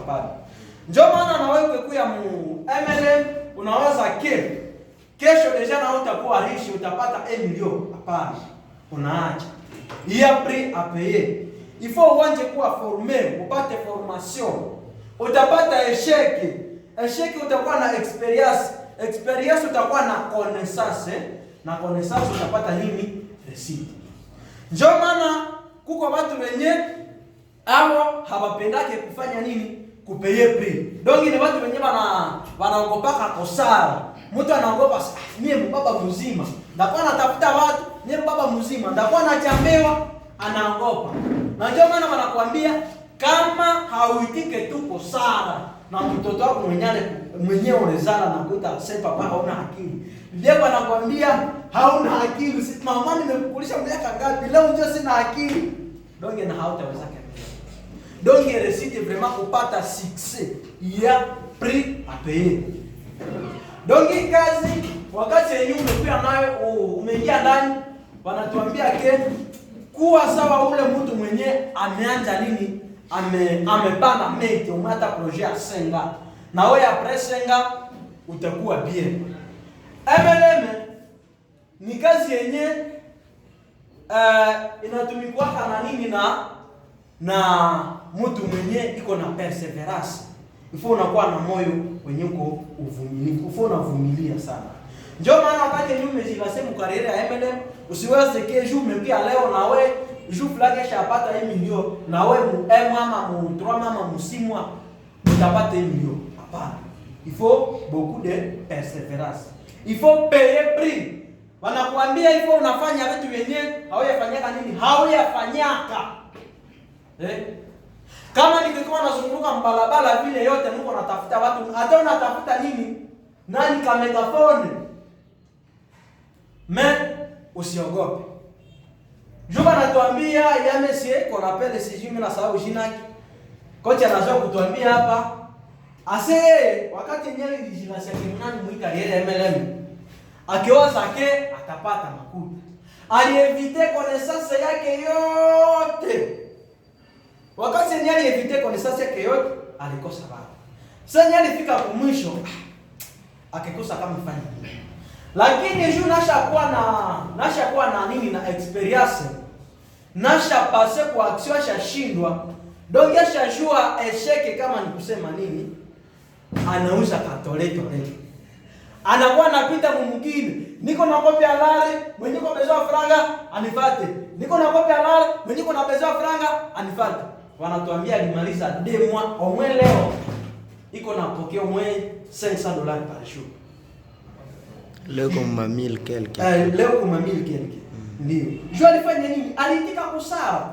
pale. Ndio maana na wewe kuya mu MLM unawaza kesho deja na utakuwa rishi utapata 1 million. Hapana. Unaacha. Il y a prix à payer. Il faut uanze kuwa formé, upate formation. Utapata échec. Échec utakuwa na experience. Experience utakuwa na connaissance. Na connaissance utapata nini? Receipt. Ndio maana kuko watu wenye hao hawapendake kufanya nini? Kupeye prix. Donc ni watu wenye wanaogopaka kosara. Mtu anaogopa mie mbaba mzima. Ndakuwa natafuta watu, mie mbaba mzima. Ndakuwa nachambewa, anaogopa. Na ndio maana wanakuambia kama hauitike tu kosara na mtoto wako mwenyewe unazala na kuita sepa papa hauna akili. Ndio wanakuambia hauna akili. Mama nimekukulisha miaka ngapi? Leo ndio sina akili. Donc na hautaweza kabisa. Donc recite vraiment kupata succès. Il y a prix à payer. Donc kazi wakati yenyewe umekuwa nayo umeingia ndani wanatuambia kuwa sawa ule mtu mwenye ameanza nini amepanga mete umata projet ya senga na wewe après senga utakuwa bien. MLM ni kazi yenye inatumikwa na nini na mtu mwenye iko na perseverance. Ifo unakuwa na moyo wenye uko uvumilivu. Ifo unavumilia sana. Ndio maana wakati nyume zikasema kariera ya MLM usiweze kesho umepia leo na we juu fulani shapata 1 million na we mama mu 3 mama msimu utapata 1 million. Hapana. Il faut beaucoup de persévérance. Il faut payer prix. Wanakuambia hivyo unafanya vitu vyenyewe hauyafanyaka nini? Hauyafanyaka. Kama nikikuwa nazunguka mbalabala vile yote niko natafuta watu, hata unatafuta nini? Nani ka megaphone? Mais usiogope. Juba natuambia ya Messi qu'on appelle sijui mimi na sababu jina yake. Kocha anazoea kutuambia hapa. Ase wakati nyewe ilijinasha kinani muita yeye MLM. Akiwaza ke atapata makuta. Alievite connaissance yake yote. Wakati yeye alievite connaissance yake yote alikosa baba. Sasa yeye alifika kwa mwisho akikosa kama fanya nini. Lakini juu nashakuwa na nini na experience. Nasha pase kwa action shashindwa. Donc yashajua esheke kama ni kusema nini? Anauza katolete. Anakuwa anapita mwingine. Niko na kopi halali, mwenye ko besoin franga anifate. Niko na kopi halali, mwenye ko na besoin franga anifate. Wanatuambia alimaliza 2 mois au moins leo. Iko na pokea au moins $500 par jour. Leo kama 1000 quelque. Leo kama 1000 quelque. Ndio. Jo alifanya nini? Alitika kusara.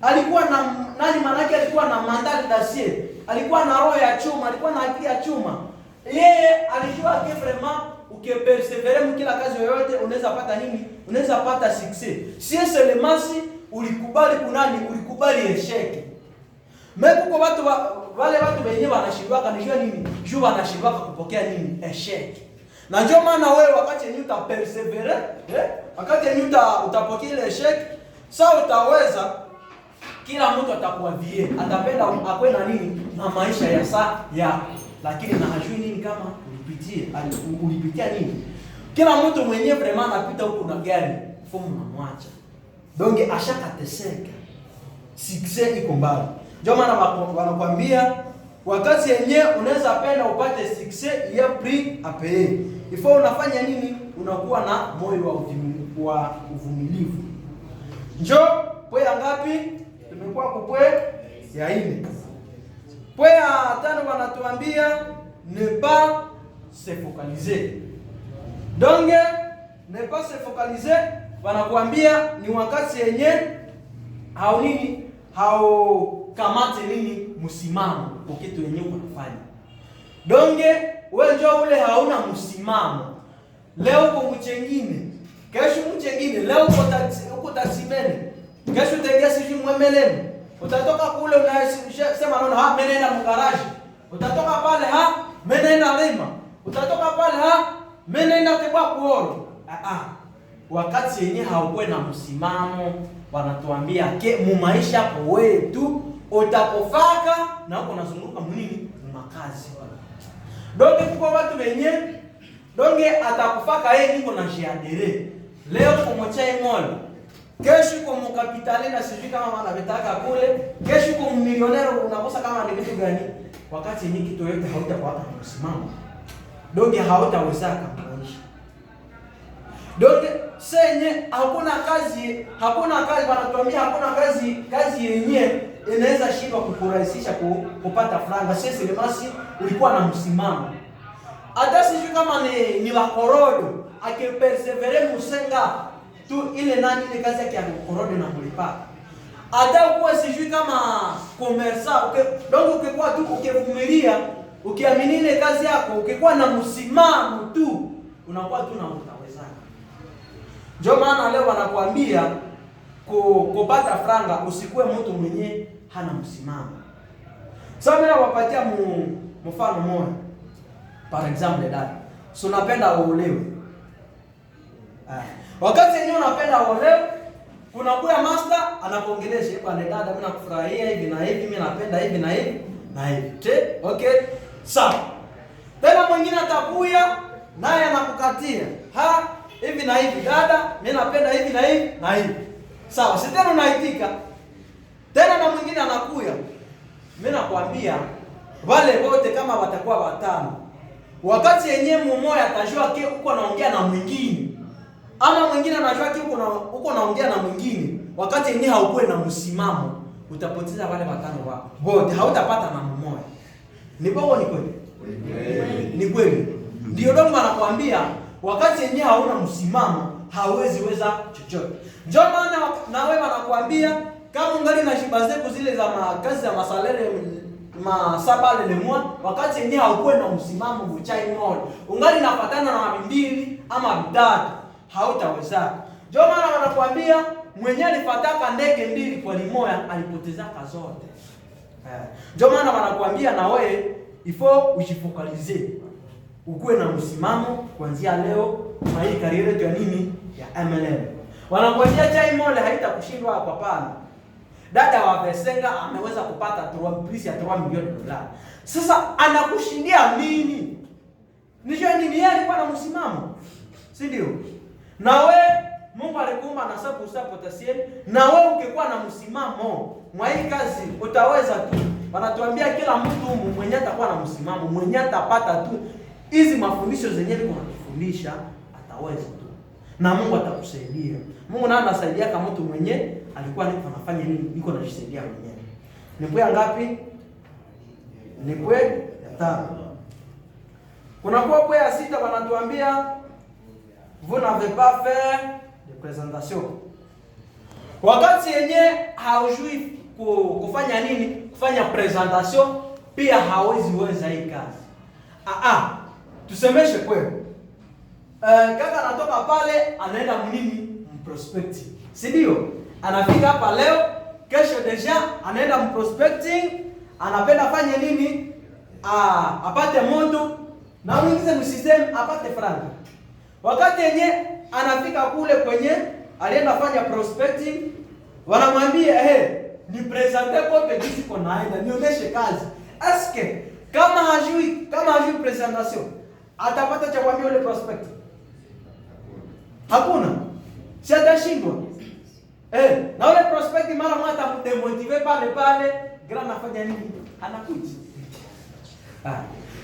Alikuwa na nani manake alikuwa na mandali d'acier. Alikuwa na roho ya chuma, alikuwa na akili ya chuma. Yeye alijua que vraiment ukipersevere mkila kazi yoyote unaweza pata nini? Unaweza pata success. Si seulement si ulikubali kunani, ulikubali esheke. Mekuko wale watu wenyewe wanashindwa kanijua nini? Juu wanashindwa kupokea nini? Esheke. Na ndio maana wewe wakati yenyewe utapersevere, wakati yenyewe utapokea ile esheke, sasa utaweza kila mtu atakuwa vie, atapenda akwe na nini? Na maisha ya saa ya. Lakini na hajui nini kama ulipitia nini? Kila mtu mwenyewe vraiment anapita huko na gari, fomu na mwacha. Donc ashakateseka. Success iko mbali. Ndio maana wanakuambia wakati yenyewe unaweza penda upate success ya prix à payer. Ifo unafanya nini? Unakuwa na moyo wa uvumilivu. Njoo pwe ngapi? Tumekuwa kupwe ya 4. Pwe ya 5 wanatuambia ne pas se focaliser. Donc ne pas se focaliser wanakuambia ni wakati yenye kamate nini msimamo kwa kitu yenyewe unafanya. Donc wewe njoo ule hauna msimamo. Leo uko mchengine, kesho mchengine, leo uko taximene. Kesho utaingia siji MLM. Utatoka kule unasema naona mimi naenda mgaraji. Utatoka pale mimi naenda lima. Utatoka pale mimi naenda kwa kuoro. Wakati yenyewe haukuwe na msimamo wanatuambia mu maisha wewe tu utakofaka na uko nazunguka mnini makazi. Donge kuko watu wenye donge atakufaka yeye niko na jiadere. Leo kwa chai mall, kesho kwa mkapitali na sijui kama wanabetaka kule, kesho kwa milionero unakosa kama ni vitu gani, wakati ni kitu yote hautakuwa na msimamo. Donge hautaweza kuishi. Donge senye hakuna kazi wanatuambia hakuna kazi yenyewe inaweza shiba kukurahisisha kupata franga. Sisi lemasi ulikuwa na msimamo. Hata sijui kama ni la korodo, akipersevere musenga tu ile nani ile kazi yake ya korodo na mlipa. Hata ukuwa sijui kama komersa, donc ukikuwa tu ukivumilia, ukiamini ile kazi yako, ukikuwa na msimamo tu, unakuwa tu na utaweza. Ndio maana leo wanakuambia kupata franga usikuwe mtu mwenye hana msimamo. Sasa mimi nawapatia mfano mmoja. Par exemple dada, so unapenda uolewe. Wakati yenyewe unapenda uolewe, kuna kuya master anakuongelesha kwa dada, mimi nakufurahia hivi na hivi, mimi napenda hivi na hivi na hivi. Okay? Sawa. Tena mwingine atakuya naye anakukatia. Hivi na hivi dada, mimi napenda hivi na hivi na hivi. Sawa, si tena unaitika. Tena na mwingine anakuya. Mimi nakwambia wale wote kama watakuwa watano, wakati yenyewe mmoja atajua ke uko naongea na mwingine, ama mwingine anajua ke uko naongea na mwingine, wakati yenyewe haukuwe na msimamo, utapoteza wale watano wako wote, hautapata na mmoja. Ni bongo, ni kweli? Ni kweli. Ndio ndio anakuambia wakati yenyewe hauna msimamo hauwezi weza chochote. Ndio maana na wewe anakuambia kama ungali na shiba zako zile za kazi za masalere masaba le mois, wakati yenyewe haukuwe na msimamo mchai moja, ungali napatana na mbili ama vitatu, hautaweza. Ndio maana wanakuambia mwenyewe alifataka ndege mbili kwa limoya alipotezaka zote. Ndio maana wanakuambia na wewe ifo ujifokalize, ukuwe na msimamo kuanzia leo na hii kariere yetu ya nini ya MLM. Wanakuambia chai moja haitakushindwa hapa pana. Dada wa Besenga ameweza kupata plus ya 3 milioni dola. Sasa anakushindia nini? Nijua nini, yeye alikuwa na msimamo. Si ndio? Na we Mungu alikuumba na sababu potentiel, na wewe ukikuwa na msimamo, mwa hii kazi utaweza tu. Wanatuambia kila mtu mwenye atakuwa na msimamo, mwenye atapata tu hizi mafundisho zenyewe tunakufundisha, ataweza tu. Na Mungu atakusaidia. Mungu naye anasaidia kama mtu mwenye alikuwa anafanya nini, niko najisaidia mwenyewe. Ni kwa ngapi? Ni kwa ya 5. Kuna kwa ya 6 wanatuambia vous n'avez pas fait de présentation. Wakati yenye haujui kufanya nini, kufanya presentation, pia hawezi weza hii kazi. Tusemeshe kweli. Kaka anatoka pale anaenda mnini prospecting. Si ndio? Anafika hapa leo, kesho deja anaenda prospecting, anapenda fanye nini? Apate moto na mwingize msystem apate franga. Wakati yenye anafika kule kwenye alienda fanya prospecting, wanamwambia ni presenter kope jinsi konaenda, nionyeshe kazi. Aske kama hajui presentation, atapata cha kuambia ile prospect? Hakuna. Si atashindwa. Na ule prospect mara moja atakudemotive pale, gra nafanya nini? Anakuja.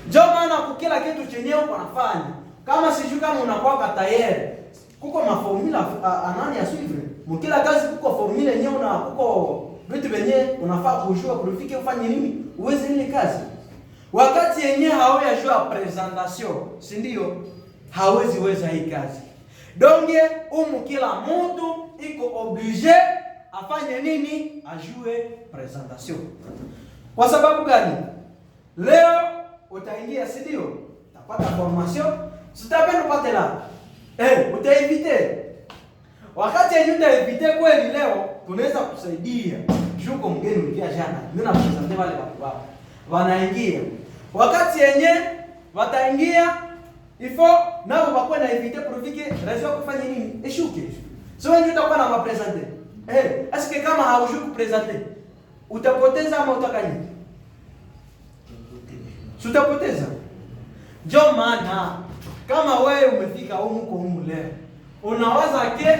Ndio maana kukila kitu chenyewe uko nafanya. Kama sijui kama unakuwa tayari. Kuko maformula anani ya suivre. Mkila kazi kuko formula yenyewe na kuko vitu venyewe unafaa kujua kulifike ufanye nini? Uweze ile kazi. Wakati yenyewe hawajua presentation, si ndio? Hawezi weza hii kazi. Donge kila mtu iko obligé afanye nini? Ajue presentation. Kwa sababu gani? Leo utaingia, si ndio? Utapata formation, sitapenda upate la. Utaevite. Wakati yenyewe utaevite kweli leo, tunaweza kusaidia. Juko mgeni mpia jana. Mimi napresente wale watu wao. Wanaingia. Wakati yenyewe wataingia, ifo nao wakwe na evite profike raison kufanya nini? Eshuke. So wewe utakuwa na mapresenter. Est-ce que kama haujui kupresenter? utapoteza ama utakanya? Utapoteza. Ndio maana kama wewe umefika huko leo, unawaza ke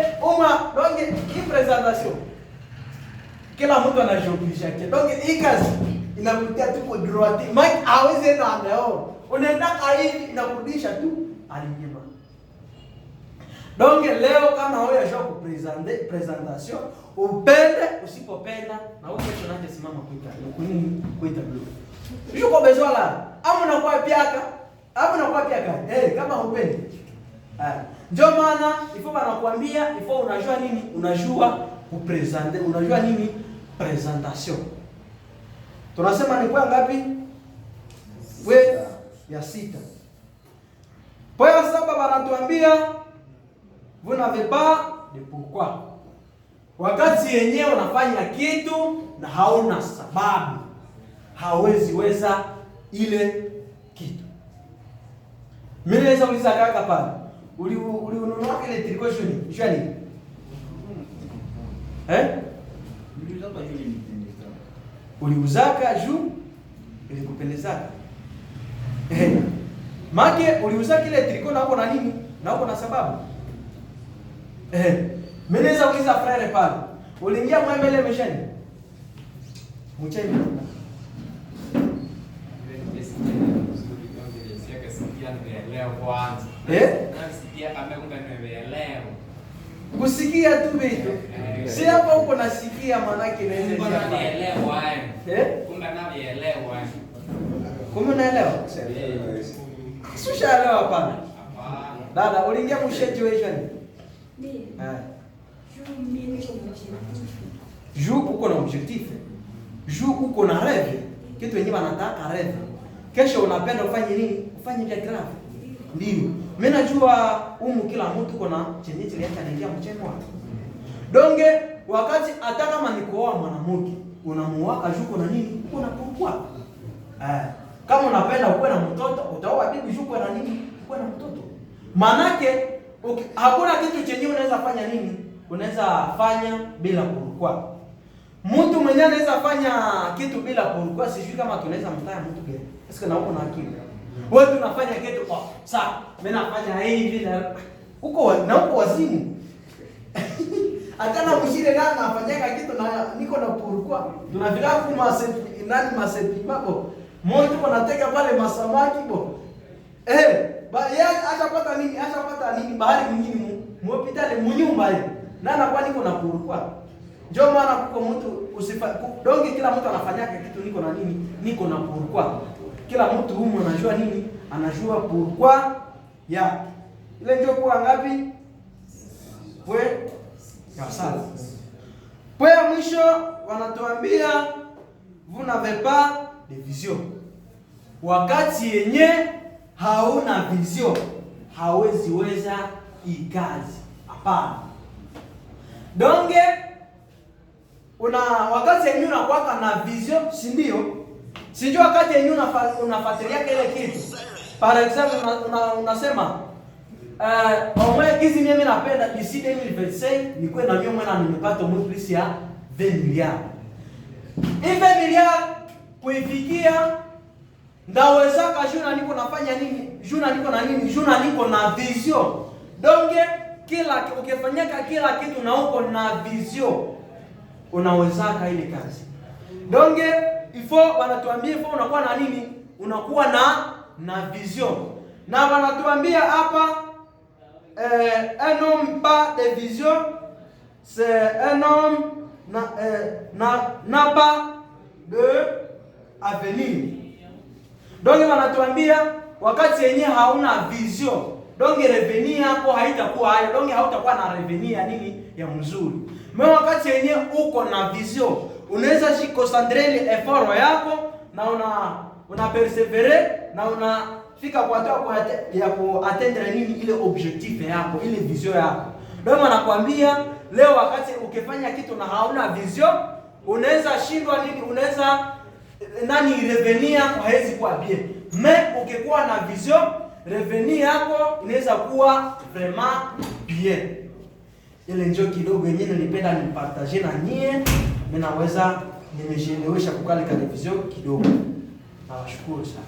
donc hii presentation kila mtu anajiopisha ke. Donc hii kazi inakutia tu kwa droite. Mike hawezi enda leo. Unaenda hivi inakurudisha tu alinyima. Donc leo kama wewe unajua presentation, upende usipopenda na wewe kesho unaje simama kuita blue. Yuko besoin la. Ama unakuwa piaka. Kama upende. Ndio maana ifo wanakuambia ifo unajua nini? Unajua kupresenter, unajua nini? Presentation. Tunasema ni kwa ngapi? We ya 6. Kwa hiyo sasa wanatuambia vous n'avez pas de pourquoi. Wakati yenyewe unafanya kitu na hauna sababu, hawezi weza ile kitu. Mimi naweza kuuliza kaka pale. Ulinunua ile tricot shoni? Uliuzaka juu ilikupendezaka. Make uliuzaka ile tricot na uko na nini? Na uko na sababu. Mimi naweza kuuliza frere pale. Uliingia mwembele meshani? Mcheni. Kusikia tu vitu. Si hapo uko nasikia manake inaweza kuelewa. Kumbe naelewa. Susha leo hapana. Dada, uliingia situation? Mimi. Juu uko na objectif. Juu uko na rêve. Kitu yenyewe wanataka rêve. Kesho unapenda ufanye nini? Ufanye vya grave. Ndio. Mimi najua kila mtu kuna chenye chiliacha anaingia mchemo wake. Donge wakati hata kama ni kuoa mwanamke, unamuoa juko na nini? Uko na pourquoi? Kama unapenda ukuwe na mtoto, utaoa bibi juko na nini? Ukuwe na mtoto. Manake hakuna kitu chenye unaweza fanya nini? Unaweza fanya bila pourquoi. Mtu mwenye anaweza fanya kitu bila pourquoi, sijui kama tunaweza mtaya mtu gani. Sasa na uko na akili. Wewe tunafanya kitu kwa sawa. Mimi nafanya hivi na uko wazimu. Akana mshire na anafanyaka kitu na niko na pourquoi. Tunafika kuma masepi mambo. Moto tunateka pale masamaki bo. Ashapata nini? Bahari mwingine hospitali mnyumba hiyo. Na anakuwa niko na pourquoi. Ndio maana kuko mtu donge kila mtu anafanyaka kitu niko na nini? Niko na pourquoi. Kila mtu humu anajua nini? Anajua pourquoi ya. Ile ndio kwa ngapi? We ya sala. Kwa ya mwisho wanatuambia vous n'avez pas de vision. Wakati yenye hauna vision, hawezi weza ikazi. Hapana. Donge wakati yenye unakuwa na vision, si ndio? Sijui wakati yenye unafuatilia kile kitu. Par exemple unasema au kizi mimi napenda d'ici 2025 nikuwe na mimi mwana nimepata plus ya 20 milliards. Hivi 20 milliards kuifikia ndaweza kashuna niko nafanya nini? Juna niko na vision. Donc ukifanyaka kila kitu na uko na vision unawezaka ile kazi. Donc wanatuambia ifo unakuwa na nini? Unakuwa na vision. Na wanatuambia hapa un homme pas de vision, c'est un homme n'a pas de avenir. Donc wanatuambia wakati yenye hauna vision, donc revenir hapo haitakuwa hayo, donc hautakuwa na revenir ya nini? Ya mzuri. Mais wakati yenye uko na vision, unaweza jikoncentrer effort yako na una perseverer na unafika kwa hatua ya kuatteindre nini ile objectif yako, ile vision yako. Ndio anakuambia leo wakati ukifanya kitu na hauna vision, unaweza shindwa nini? Unaweza revenir yako haiwezi kuwa bien. Mais ukikuwa na vision, revenir yako inaweza kuwa vraiment bien. Ile ndio kidogo yenyewe nilipenda nipartage na nyie, ninaweza nimeshelewesha kukali television kidogo. Nawashukuru sana.